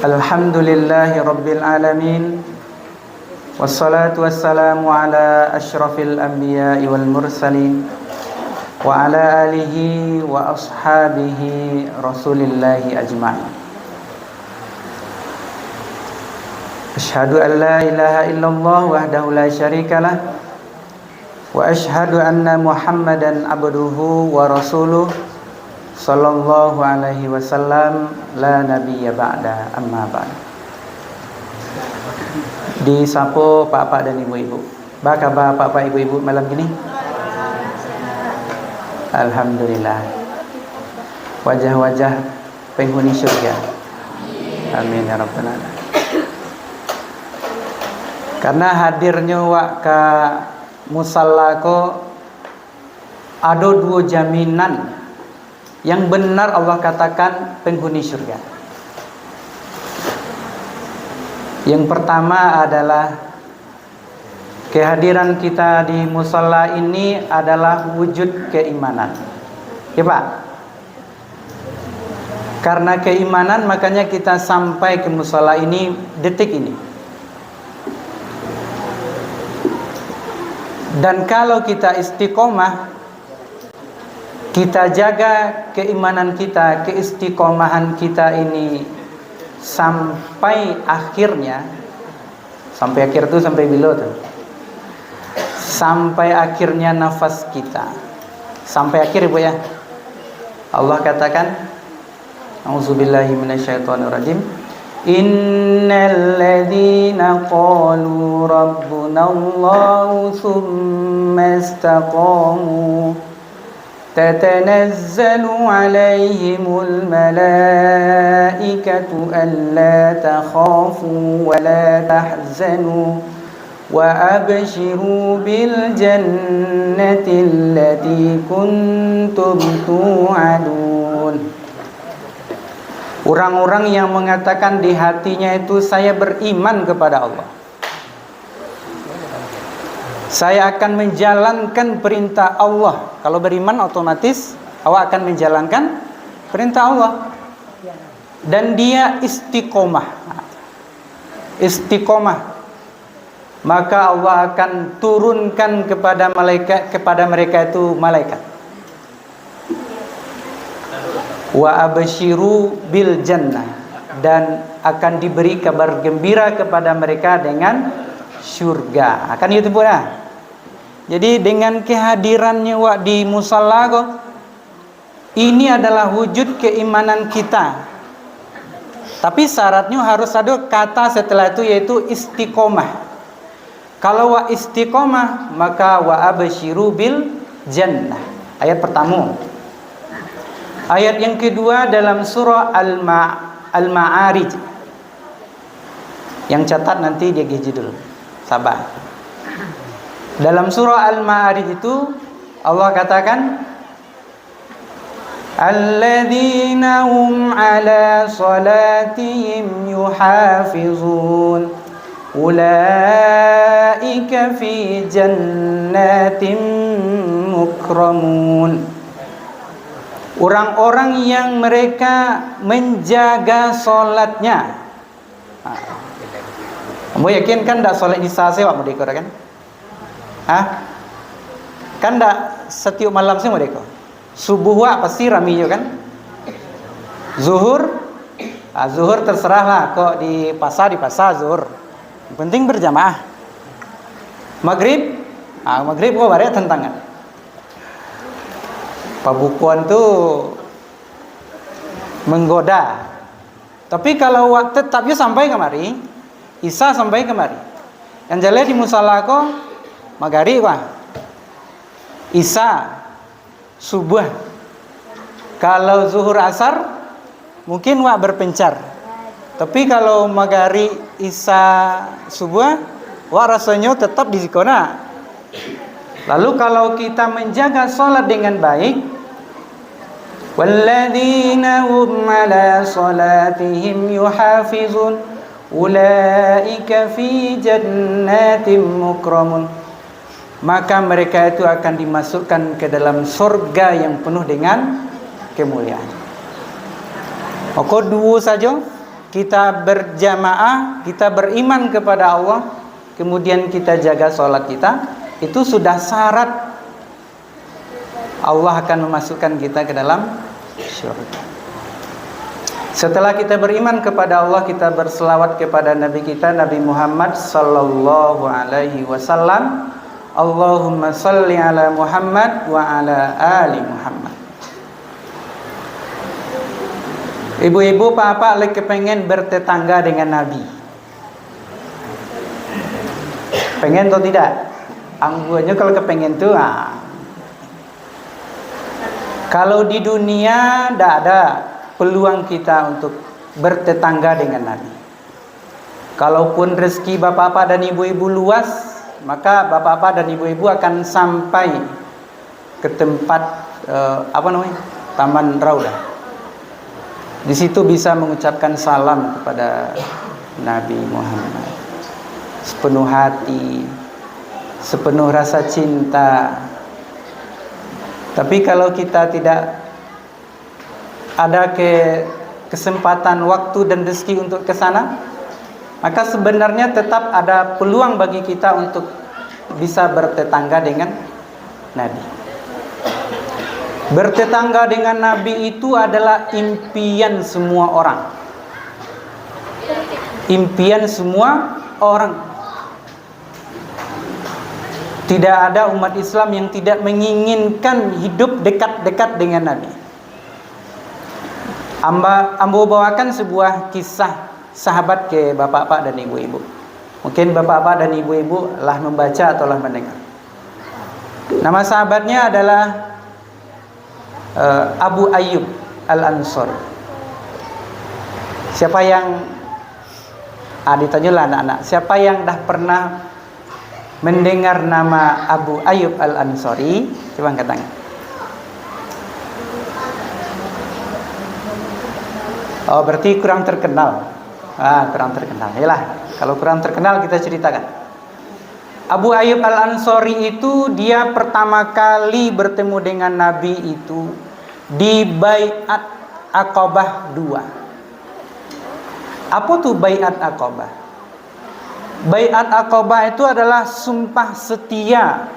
Alhamdulillahi Rabbil Alamin. Wassalatu wassalamu ala ashrafil anbiya'i wal mursalin wa ala alihi wa ashabihi rasulillahi ajma'in. Asyhadu an la ilaha illallah wahdahu la syarikalah wa asyhadu anna Muhammadan abduhu wa rasuluh sallallahu alaihi wasallam la nabiyya ba'da amma ba'd. Disapo Pak-pak dan ibu-ibu. Apa kabar Pak-pak ibu-ibu malam ini? Alhamdulillah. Wajah-wajah penghuni surga. Amin ya rabbal alamin. Karena hadirnya wak ka musalla ko ada dua jaminan yang benar Allah katakan penghuni surga. Yang pertama adalah kehadiran kita di musalla ini adalah wujud keimanan. Ya Pak? Karena keimanan makanya kita sampai ke musalla ini detik ini. Dan kalau kita istiqomah, kita jaga keimanan kita, keistiqomahan kita ini sampai akhirnya. Sampai akhir itu sampai bila tuh? Sampai akhirnya nafas kita. Sampai akhir Ibu ya. Allah katakan, A'udzubillahi minasyaitonirrajim. Innal ladzina qalu rabbunallahu tsumma istaqamu tatanazzalu alaihimul malaikatu alla takhafu wa la tahzanu wa abshiru bil jannati allati kuntum tu'adun. Orang-orang yang mengatakan di hatinya itu saya beriman kepada Allah, saya akan menjalankan perintah Allah. Kalau beriman otomatis awak akan menjalankan perintah Allah. Dan dia istiqomah. Istiqomah. Maka Allah akan turunkan kepada mereka itu malaikat. Wa abshiru bil jannah, dan akan diberi kabar gembira kepada mereka dengan surga. Akan itu pun. Jadi dengan kehadirannya di musalla ini adalah wujud keimanan kita. Tapi syaratnya harus ada kata setelah itu, yaitu istiqomah. Kalau istiqomah maka wa abshiru bil jannah. Ayat pertama. Ayat yang kedua dalam surah Al-Ma'arij. Yang catat nanti dia judul. Sabar. Dalam surah Al-Ma'arij itu Allah katakan, alladzina hum ala salatihim yuhafizun ulaika fi jannatin mukramun. Orang-orang yang mereka menjaga solatnya. Kamu yakin kan tak solat isya sewa mereka kan? Kan tak setiap malam sih mereka. Subuh pasti rami juga kan? Zuhur, zuhur terserah lah. Kok di pasar zuhur. Yang penting berjamaah. Maghrib, maghrib kok bareng tentangan. Pabukuan tu menggoda. Tapi kalau waktu tetapnya sampai kemari, isya sampai kemari. Yang jelas di musalla ko maghrib isya, subuh. Kalau zuhur asar mungkin berpencar. Tapi kalau maghrib isya subuh rasanya tetap di sikona. Lalu kalau kita menjaga salat dengan baik, walladzina hum ala salatihim yuhafizun ulaika fi jannatin mukramun, maka mereka itu akan dimasukkan ke dalam surga yang penuh dengan kemuliaan. Maka dua saja kita berjamaah, kita beriman kepada Allah, kemudian kita jaga sholat kita, itu sudah syarat Allah akan memasukkan kita ke dalam syurga. Setelah kita beriman kepada Allah, kita berselawat kepada Nabi kita, Nabi Muhammad sallallahu alaihi wasallam. Allahumma salli ala Muhammad wa ala ali Muhammad. Ibu-ibu, bapak lagi kepengen bertetangga dengan Nabi. Pengen atau tidak? Angguanya kalau kepengen tuh, kalau di dunia tidak ada peluang kita untuk bertetangga dengan Nabi. Kalaupun rezeki bapak-bapak dan ibu-ibu luas, maka bapak-bapak dan ibu-ibu akan sampai ke tempat Taman Raudah. Di situ bisa mengucapkan salam kepada Nabi Muhammad sepenuh hati, sepenuh rasa cinta. Tapi kalau kita tidak ada kesempatan, waktu dan rezeki untuk ke sana, maka sebenarnya tetap ada peluang bagi kita untuk bisa bertetangga dengan Nabi. Bertetangga dengan Nabi itu adalah impian semua orang. Impian semua orang. Tidak ada umat Islam yang tidak menginginkan hidup dekat-dekat dengan Nabi. Ambo bawakan sebuah kisah sahabat ke bapak-bapak dan ibu-ibu. Mungkin bapak-bapak dan ibu-ibu lah membaca atau lah mendengar. Nama sahabatnya adalah Abu Ayyub Al-Ansari. Siapa yang ditanyalah anak-anak, siapa yang dah pernah mendengar nama Abu Ayyub Al-Ansari? Coba angkat tangan. Oh, berarti kurang terkenal. Kurang terkenal. Yalah, kalau kurang terkenal kita ceritakan. Abu Ayyub Al-Ansari itu dia pertama kali bertemu dengan Nabi itu di Bai'at Aqabah 2. Apa tuh Bai'at Aqabah? Bai'at Aqabah itu adalah sumpah setia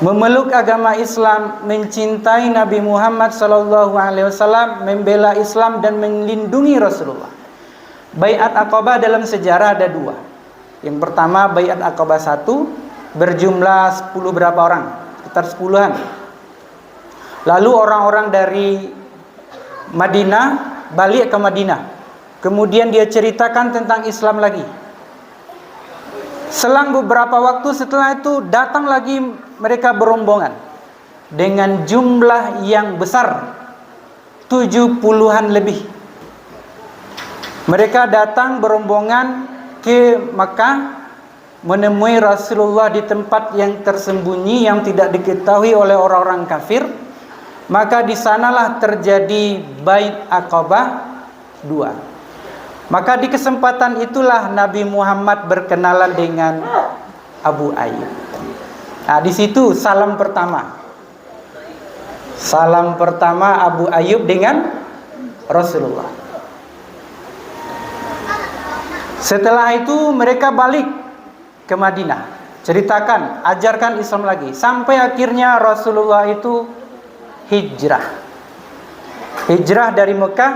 memeluk agama Islam, mencintai Nabi Muhammad SAW, membela Islam dan melindungi Rasulullah. Bai'at Aqabah dalam sejarah ada 2. Yang pertama Bai'at Aqabah 1 berjumlah 10 berapa orang? Sekitar 10-an. Lalu orang-orang dari Madinah balik ke Madinah. Kemudian dia ceritakan tentang Islam lagi. Selang beberapa waktu setelah itu datang lagi mereka berombongan dengan jumlah yang besar, 70-an lebih. Mereka datang berombongan ke Makkah, menemui Rasulullah di tempat yang tersembunyi yang tidak diketahui oleh orang-orang kafir. Maka di sanalah terjadi Bai'at Aqabah 2. Maka di kesempatan itulah Nabi Muhammad berkenalan dengan Abu Ayyub. Di situ salam pertama. Salam pertama Abu Ayyub dengan Rasulullah. Setelah itu mereka balik ke Madinah. Ceritakan, ajarkan Islam lagi. Sampai akhirnya Rasulullah itu hijrah. Hijrah dari Mekah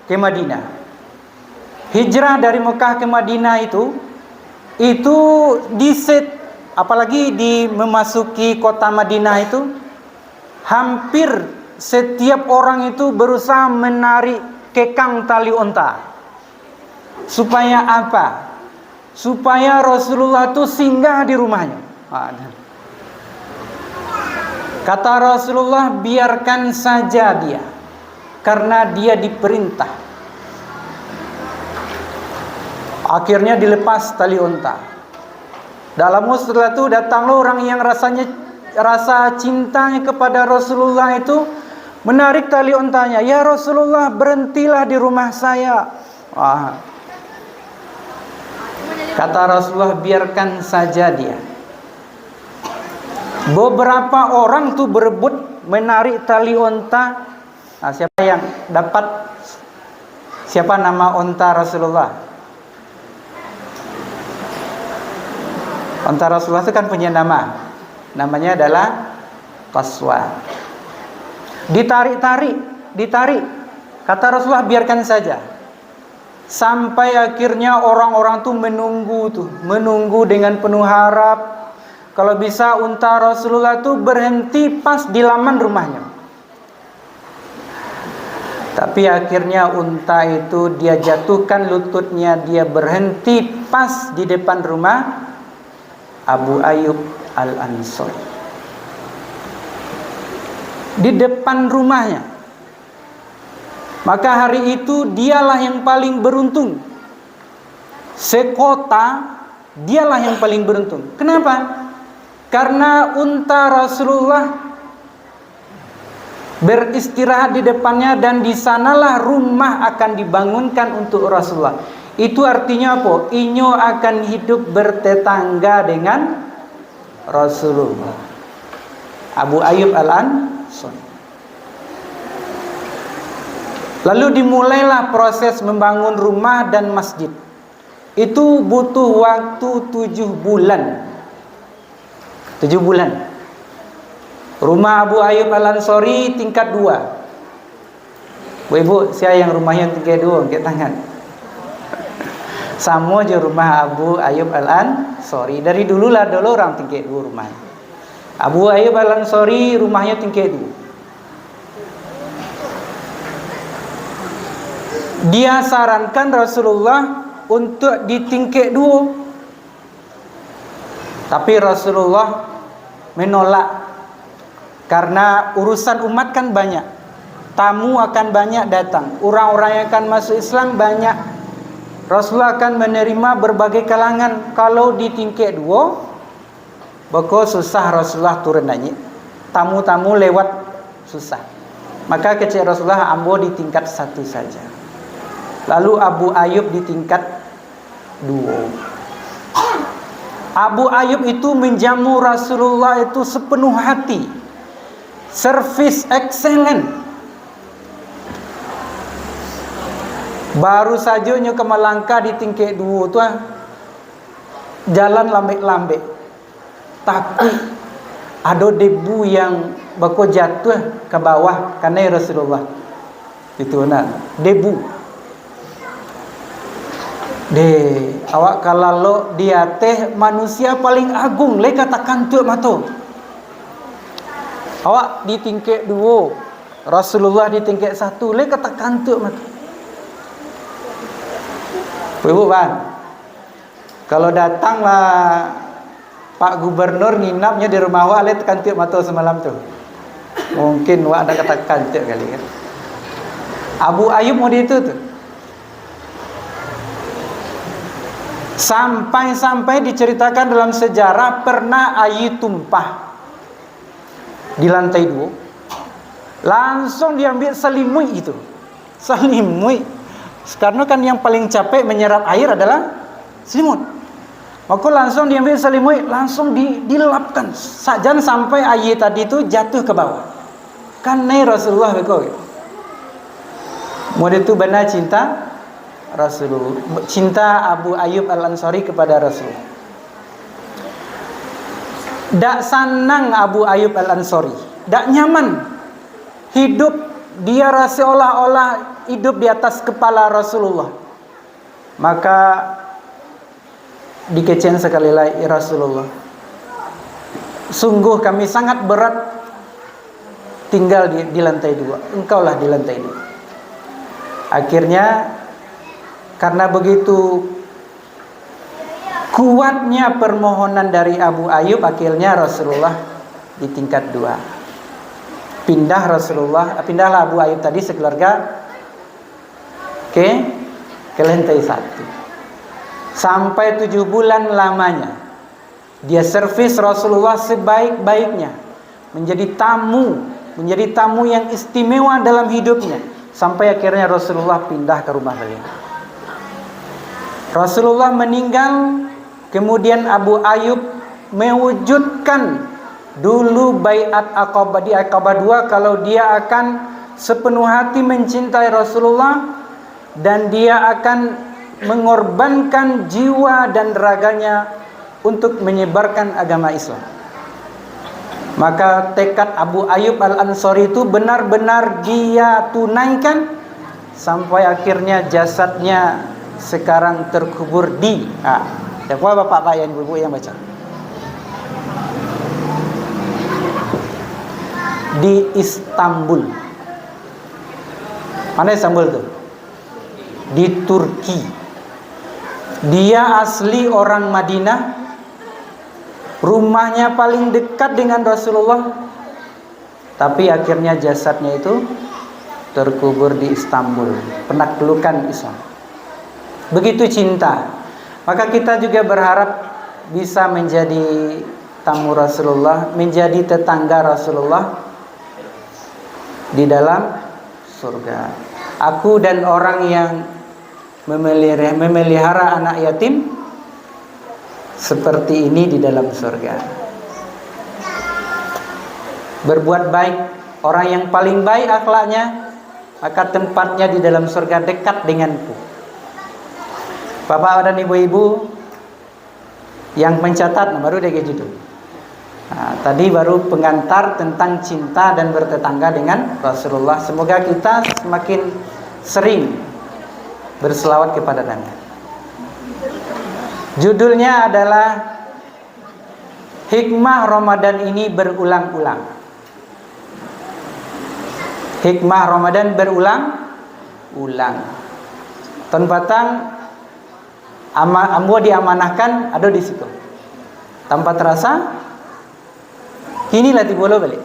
ke Madinah. Hijrah dari Mekah ke Madinah itu apalagi di memasuki kota Madinah itu hampir setiap orang itu berusaha menarik kekang tali unta. Supaya apa? Supaya Rasulullah itu singgah di rumahnya. Kata Rasulullah, biarkan saja dia, karena dia diperintah. Akhirnya dilepas tali unta. Setelah itu datanglah orang yang rasa cintanya kepada Rasulullah itu menarik tali untanya. Ya Rasulullah, berhentilah di rumah saya. Kata Rasulullah, biarkan saja dia. Beberapa orang tuh berebut menarik tali unta. Siapa yang dapat Siapa nama unta Rasulullah? Unta Rasulullah itu kan punya nama. Namanya adalah Qaswa. Ditarik. Kata Rasulullah, biarkan saja. Sampai akhirnya orang-orang tuh menunggu dengan penuh harap. Kalau bisa unta Rasulullah tuh berhenti pas di laman rumahnya. Tapi akhirnya unta itu dia jatuhkan lututnya, dia berhenti pas di depan rumah Abu Ayyub Al-Ansari. Di depan rumahnya. Maka hari itu dialah yang paling beruntung. Sekota dialah yang paling beruntung. Kenapa? Karena unta Rasulullah beristirahat di depannya, dan di sanalah rumah akan dibangunkan untuk Rasulullah. Itu artinya apa? Inyo akan hidup bertetangga dengan Rasulullah. Abu Ayyub Al-Ansari. Lalu dimulailah proses membangun rumah dan masjid. Itu butuh waktu 7 bulan. 7 bulan. Rumah Abu Ayyub Al-Ansari tingkat 2. Ibu, saya yang rumahnya tingkat 2, angkat tangan. Sama je rumah Abu Ayyub Al-Ansari. Dari dulu orang tingkat 2 rumahnya. Abu Ayyub Al-Ansari rumahnya tingkat 2. Dia sarankan Rasulullah untuk di tingkat 2. Tapi Rasulullah menolak. Karena urusan umat kan banyak. Tamu akan banyak datang. Orang-orang yang akan masuk Islam banyak. Rasulullah akan menerima berbagai kalangan. Kalau di tingkat 2, maka susah Rasulullah turun naik. Tamu-tamu lewat susah. Maka kecil Rasulullah ambo di tingkat 1 saja. Lalu Abu Ayyub di tingkat 2. Abu Ayyub itu menjamu Rasulullah itu sepenuh hati. Servis excellent. Baru saja nyo ke Melangkah di tingkat 2 tu jalan lambek-lambek. Takut ada debu yang bako jatuh ke bawah karena Rasulullah. Itu debu. Awak kalau lo dia teh manusia paling agung, le katakan tu mato. Awak di tingkat 2, Rasulullah di tingkat 1, le katakan tu mato. Ibu Ban, kalau datanglah Pak Gubernur nginapnya di rumah awak, le tekan tu mato semalam tu. Mungkin awak ada katakan tu kali kan. Abu Ayyub mau itu tu. Sampai-sampai diceritakan dalam sejarah pernah air tumpah di lantai 2. Langsung diambil selimut itu. Selimut. Karena kan yang paling capek menyerap air adalah selimut. Maka langsung diambil selimut, langsung dilapkan. Sajan sampai air tadi itu jatuh ke bawah. Kan Rasulullah begitu. Model itu benar cinta Rasulullah, cinta Abu Ayyub Al-Ansari kepada Rasulullah. Tak senang Abu Ayyub Al-Ansari, tak nyaman hidup, dia rasa olah-olah hidup di atas kepala Rasulullah. Maka dikecen sekali lagi Rasulullah. Sungguh kami sangat berat tinggal di lantai 2. Engkaulah di lantai 2. Akhirnya karena begitu kuatnya permohonan dari Abu Ayyub, akhirnya Rasulullah di tingkat 2. Pindahlah Abu Ayyub tadi sekeluarga ke lantai 1. Sampai 7 bulan lamanya dia servis Rasulullah sebaik-baiknya, menjadi tamu yang istimewa dalam hidupnya, sampai akhirnya Rasulullah pindah ke rumah beliau. Rasulullah meninggal, kemudian Abu Ayyub mewujudkan dulu baiat Aqabah di Aqabah 2 kalau dia akan sepenuh hati mencintai Rasulullah, dan dia akan mengorbankan jiwa dan raganya untuk menyebarkan agama Islam. Maka tekad Abu Ayyub Al-Ansari itu benar-benar dia tunaikan sampai akhirnya jasadnya sekarang terkubur di siapa bapak-bapak yang ibu yang baca? Di Istanbul. Mana Istanbul tuh? Di Turki. Dia asli orang Madinah. Rumahnya paling dekat dengan Rasulullah. Tapi akhirnya jasadnya itu terkubur di Istanbul, penaklukan Islam. Begitu cinta. Maka kita juga berharap bisa menjadi tamu Rasulullah, menjadi tetangga Rasulullah di dalam surga. Aku dan orang yang memelihara anak yatim seperti ini di dalam surga. Berbuat baik, orang yang paling baik akhlaknya, maka tempatnya di dalam surga dekat denganku. Bapak dan ibu-ibu yang mencatat baru dia judul. Tadi baru pengantar tentang cinta dan bertetangga dengan Rasulullah. Semoga kita semakin sering berselawat kepada Nabi. Judulnya adalah Hikmah Ramadan ini berulang-ulang. Hikmah Ramadan berulang-ulang. Tuan Patang ambo diamanahkan ada di situ. Tanpa terasa inilah tibo lo balik.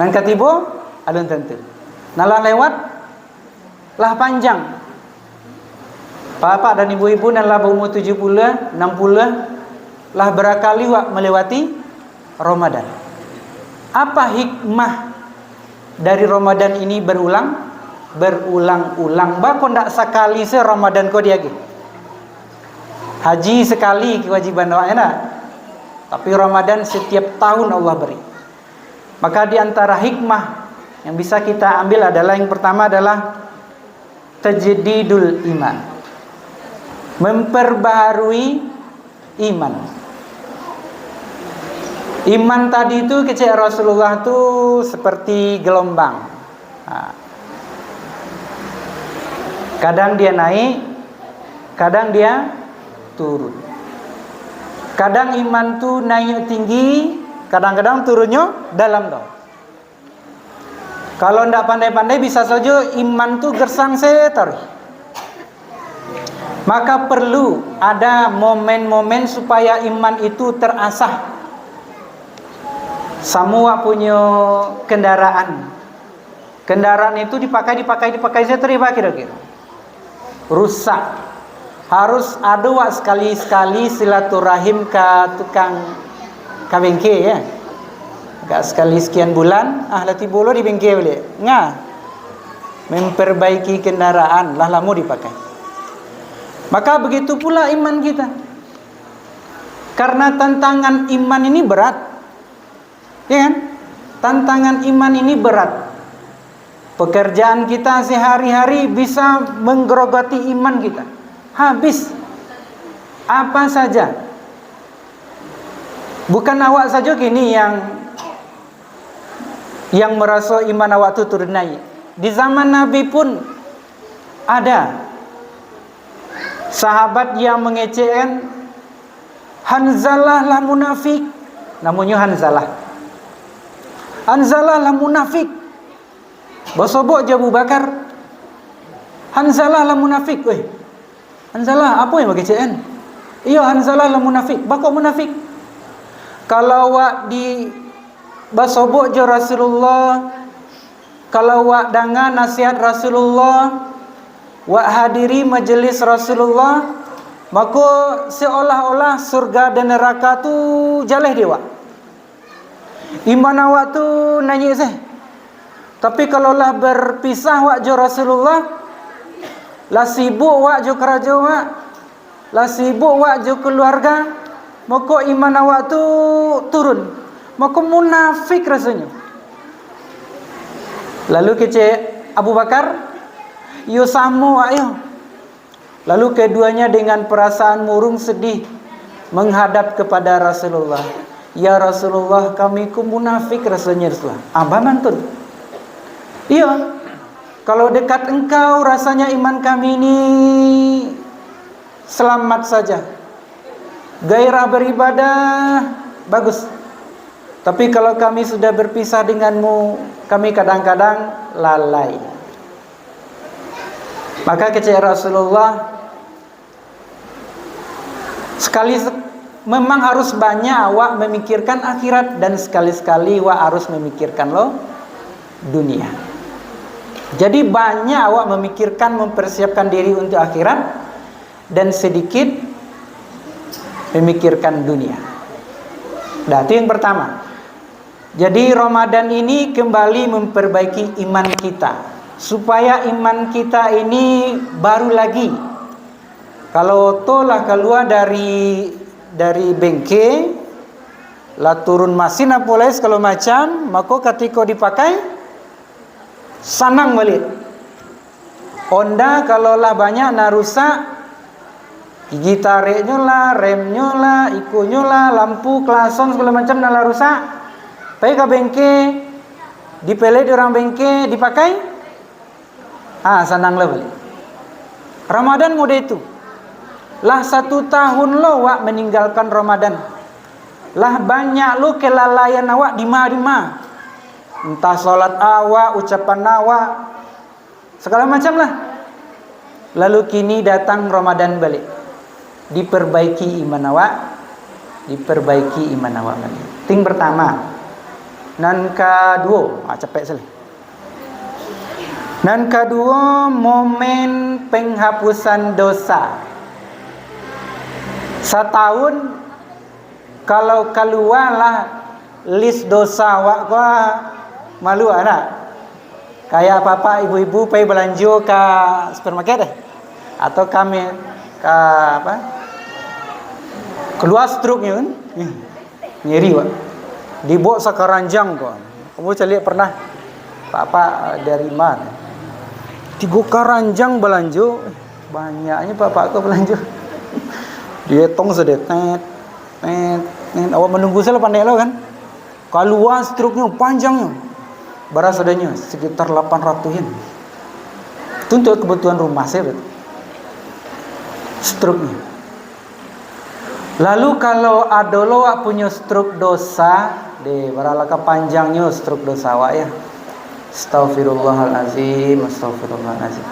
Nang katibo alun tentu. Nalah lewat lah panjang. Bapak dan ibu-ibu dan lah berumur 70, 60 lah berakali melewati Ramadan. Apa hikmah dari Ramadan ini berulang-ulang? Bako ndak sekali se Ramadan kau dia haji sekali kewajiban doanya nak. Tapi Ramadan setiap tahun Allah beri. Maka di antara hikmah yang bisa kita ambil adalah yang pertama adalah tajdidul iman. Memperbaharui iman. Iman tadi itu kecil Rasulullah itu seperti gelombang. Kadang dia naik, kadang dia turun. Kadang iman tu naik tinggi, kadang-kadang turunnya dalam dong. Kalau ndak pandai-pandai bisa saja iman tu gersang setar. Maka perlu ada momen-momen supaya iman itu terasah. Semua punya kendaraan. Kendaraan itu dipakai seterima kira-kira. Rusak. Harus ada sekali-sekali silaturahim ke tukang bengke ya. Gak sekali sekian bulan, latih bolo di bengke boleh. Memperbaiki kendaraan, lah lamu dipakai. Maka begitu pula iman kita. Karena tantangan iman ini berat. Ya kan? Tantangan iman ini berat. Pekerjaan kita sehari-hari bisa menggerogoti iman kita. Habis apa saja. Bukan awak saja kini yang merasa iman awak itu turun naik. Di zaman Nabi pun ada sahabat yang mengecehkan Hanzalah lah munafik. Namanya Hanzalah lah munafik. Bosobok je Abu Bakar. Hanzalah lah munafik. Hanzalah apa yang bagi CN? Iya Hanzalah lah munafik. Bakok munafik. Kalau awak di basobok je Rasulullah, kalau awak dengar nasihat Rasulullah, awak hadiri majlis Rasulullah, maka seolah-olah surga dan neraka tu jaleh dia awak. Iman awak tu nanya seh. Tapi kalau lah berpisah awak je Rasulullah, lah sibuk awak je kerja awak, lah sibuk awak je keluarga, maka iman awak tu turun. Maka munafik rasanya. Lalu kecil Abu Bakar, Yo samu ayo. Lalu keduanya dengan perasaan murung sedih menghadap kepada Rasulullah. Ya Rasulullah, kami ku munafik rasanya Rasulullah. Abah mantun. Iya. Kalau dekat engkau rasanya iman kami ini selamat saja. Gairah beribadah bagus. Tapi kalau kami sudah berpisah denganmu, kami kadang-kadang lalai. Maka kecil Rasulullah, memang harus banyak awak memikirkan akhirat, dan sekali-sekali awak harus memikirkan dunia. Jadi banyak awak memikirkan, mempersiapkan diri untuk akhirat, dan sedikit memikirkan dunia. Nah, itu yang pertama. Jadi Ramadan ini kembali memperbaiki iman kita, supaya iman kita ini baru lagi. Kalau tolah keluar dari bengke, lah turun masin apoles kalau macam, maka ketika dipakai sanang balik. Honda kalau lah banyak nak rusak, gigi tariknya lah, remnya lah, ikunya lah, lampu, klason segala macam nak lah rusak. Pergi ke bengke, dipele di orang bengke, dipakai, sanang lah balik. Ramadan mudah itu. Lah 1 tahun lo wak meninggalkan Ramadan. Lah banyak lo kelalaian awak di mana. Entah solat awak, ucapan awak, segala macam lah. Lalu kini datang Ramadan balik. Diperbaiki iman awak, diperbaiki iman awak balik. Ting pertama. Nan kedua, cepet sekali. Nan kedua, momen penghapusan dosa. Setahun kalau keluarlah list dosa awak gua malu anak. Kayak papa ibu-ibu pergi belanja ke supermarket atau kami ke apa? Keluar struknya kan? Nyeri wak. Dibawa sakaranjang kok. Kamu cari pernah papa dari mana? 3 karanjang belanja. Banyaknya papa aku belanja. Dia tong sedet awak menunggu saya pandai lo kan. Kalau luas struknya panjangnya, beras adanya sekitar 800 yen. Itu untuk kebutuhan rumah saya betul. Struknya. Lalu kalau ada lo punya struk dosa, beralaka panjangnya struk dosa awak ya. Astaghfirullahalazim, astaghfirullahalazim,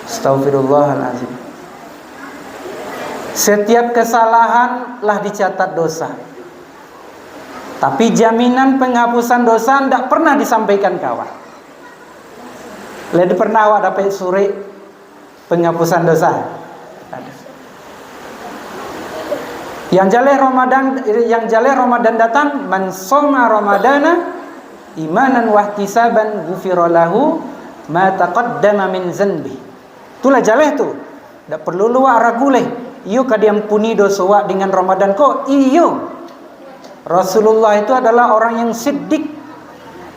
astaghfirullahalazim. Setiap kesalahan lah dicatat dosa. Tapi jaminan penghapusan dosa tidak pernah disampaikan kawan. Lalu pernah awak dapat surat penghapusan dosa? Yang jaleh Ramadan datang, man soma Ramadana imanan wahtisaban ghufira lahu ma taqaddama min zanbi. Itulah jaleh tu. Tak perlu luak ragu leh. Iyo kadiampuni dosa wak dengan Ramadan kok. Iyo. Rasulullah itu adalah orang yang siddiq,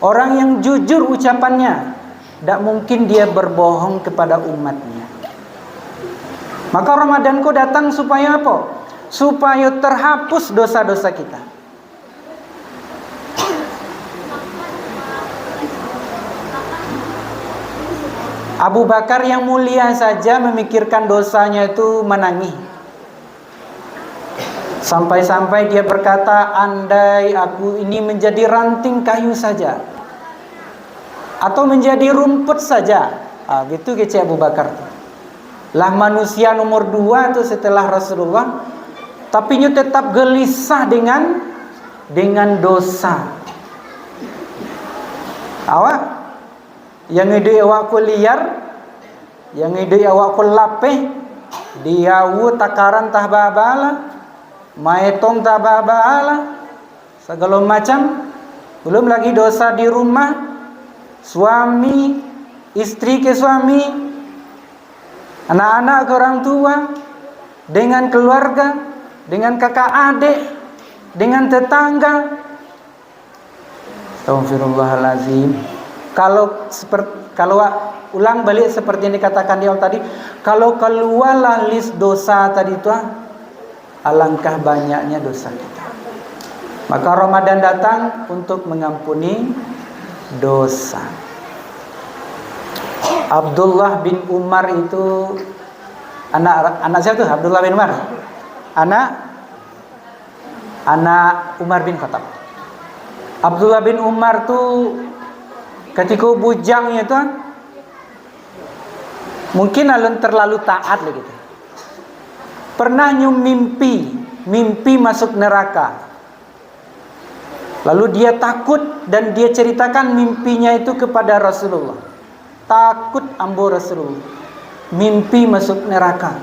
orang yang jujur ucapannya. Tak mungkin dia berbohong kepada umatnya. Maka Ramadan kok datang supaya apa? Supaya terhapus dosa-dosa kita. Abu Bakar yang mulia saja memikirkan dosanya itu menangis. Sampai-sampai dia berkata, andai aku ini menjadi ranting kayu saja, atau menjadi rumput saja. Gitu kece Abu Bakar. Lah manusia nomor 2 itu setelah Rasulullah, tapi dia tetap gelisah dengan dosa. Awak yang ide awak ku liar, yang ide awak ku lapeh, diawu takaran tah babala, maetong tah babala, segala macam. Belum lagi dosa di rumah, suami, istri ke suami, anak-anak ke orang tua, dengan keluarga, dengan kakak adik, dengan tetangga. Astagfirullahalazim. Kalau ulang balik seperti yang dikatakan di awal tadi, kalau keluarlah list dosa tadi itu, alangkah banyaknya dosa kita. Maka Ramadan datang untuk mengampuni dosa. Abdullah bin Umar itu anak siapa tuh? Abdullah bin Umar. Anak Umar bin Khattab. Abdullah bin Umar tuh ketika bujangnya itu mungkin alun terlalu taat lah gitu. Pernah mimpi masuk neraka. Lalu dia takut dan dia ceritakan mimpinya itu kepada Rasulullah. Takut ambo Rasulullah. Mimpi masuk neraka.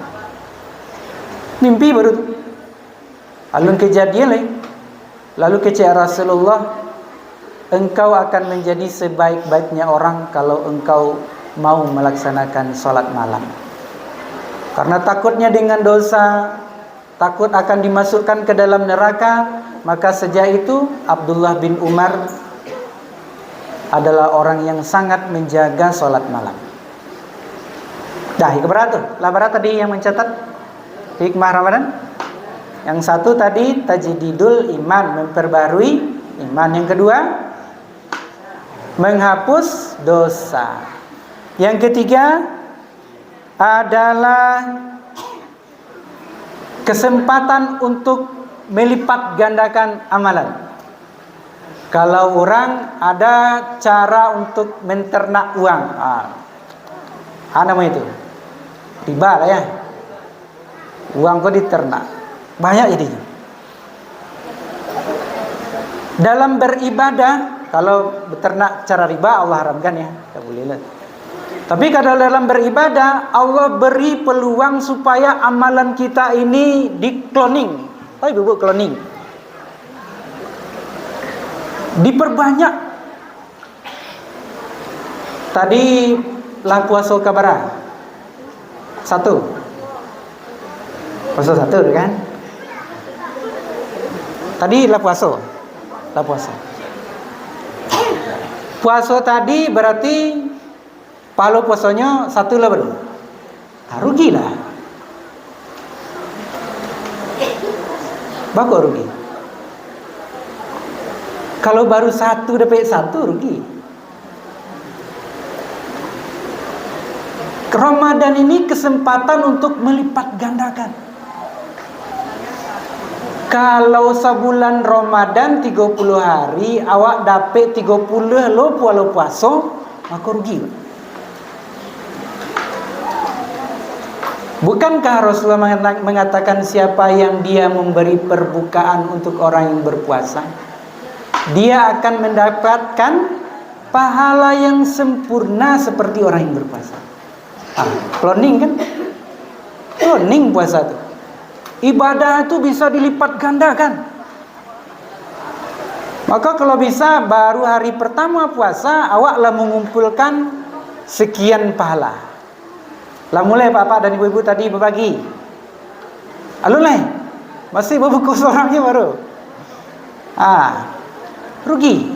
Mimpi baru tu. Alun kejadian lain. Lalu kecek Rasulullah, engkau akan menjadi sebaik-baiknya orang kalau engkau mau melaksanakan sholat malam. Karena takutnya dengan dosa, takut akan dimasukkan ke dalam neraka, maka sejak itu Abdullah bin Umar adalah orang yang sangat menjaga sholat malam. Dah, keberapa tadi yang mencatat hikmah Ramadan? Yang satu tadi tajdidul iman, memperbarui iman. Yang kedua, menghapus dosa. Yang ketiga adalah kesempatan untuk melipat gandakan amalan. Kalau orang ada cara untuk menternak uang, namanya itu riba lah ya. Uang kau diternak, banyak jadinya. Dalam beribadah, kalau beternak cara riba Allah haramkan ya, tak boleh lah. Tapi kalau dalam beribadah, Allah beri peluang supaya amalan kita ini di cloning. Oh, ibu cloning. Diperbanyak. Tadi lah puasa kabara. 1. Puasa 1 kan? Tadi lah puasa. Puasa tadi berarti pahala puasanya 1 lah baru. Rugi lah. Bagus rugi. Kalau baru 1 dapat 1 rugi. Ramadan ini kesempatan untuk melipat gandakan. Kalau sebulan Ramadan 30 hari, awak dapat 30 lo puasa, maka rugi. Bukankah Rasulullah mengatakan siapa yang dia memberi perbukaan untuk orang yang berpuasa, dia akan mendapatkan pahala yang sempurna seperti orang yang berpuasa. Cloning kan? Cloning puasa itu. Ibadah itu bisa dilipat gandakan. Maka kalau bisa baru hari pertama puasa awaklah mengumpulkan sekian pahala. Lah mulai bapak dan ibu-ibu tadi berbagi. Alulai masih berbungkus orangnya baru. Rugi.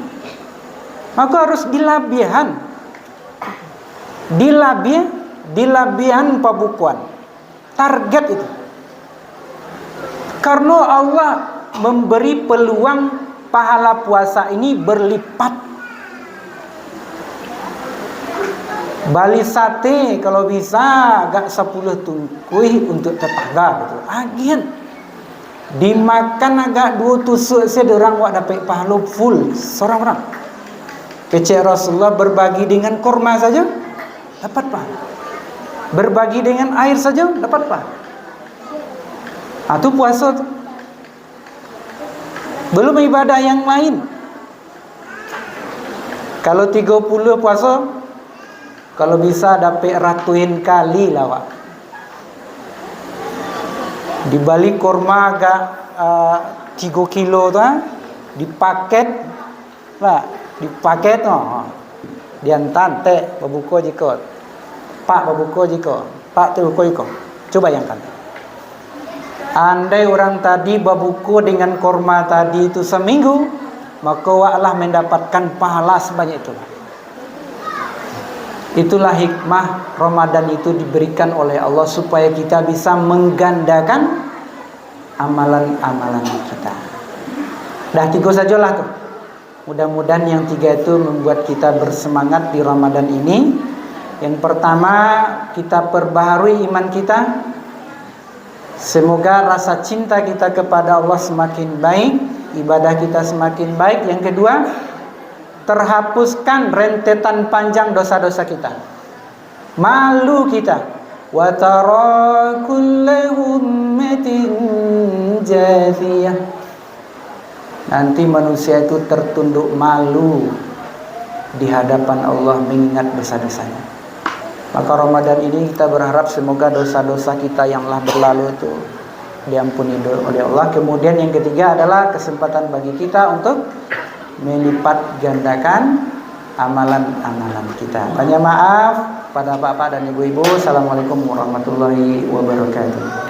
Maka harus dilabihan pembukuan. Target itu. Karena Allah memberi peluang pahala puasa ini berlipat. Bali sate kalau bisa agak 10 tungkuih untuk tetangga gitu. Agian dimakan agak 2 tusuk saja orang wak dapat pahala full seorang orang. Kecik Rasulullah berbagi dengan kurma saja dapat pahala. Berbagi dengan air saja dapat pahala. Itu puasa tu. Belum ibadah yang lain. Kalau 30 puasa, kalau bisa dapat ratuin kali lah wak. Dibalik kurma agak 3 kilo tu, dipaket lah, dipaket diantar teh berbuka jika, pak berbuka jika, pak tu berbuka jika. Coba bayangkan. Andai orang tadi berbuka dengan kurma tadi itu seminggu, maka waklah mendapatkan pahala sebanyak itu. Itulah hikmah Ramadan itu diberikan oleh Allah supaya kita bisa menggandakan amalan-amalan kita. Dah 3 sajalah tuh. Mudah-mudahan yang 3 itu membuat kita bersemangat di Ramadan ini. Yang pertama, kita perbaharui iman kita. Semoga rasa cinta kita kepada Allah semakin baik, ibadah kita semakin baik. Yang kedua, terhapuskan rentetan panjang dosa-dosa kita, malu kita. Wa tara kullu ummatin jathiyah. Nanti manusia itu tertunduk malu di hadapan Allah mengingat dosa-dosanya. Maka Ramadan ini kita berharap semoga dosa-dosa kita yang telah berlalu itu diampuni oleh Allah. Kemudian yang ketiga adalah kesempatan bagi kita untuk melipat gandakan amalan-amalan kita. Banyak maaf pada bapak dan ibu-ibu. Assalamualaikum warahmatullahi wabarakatuh.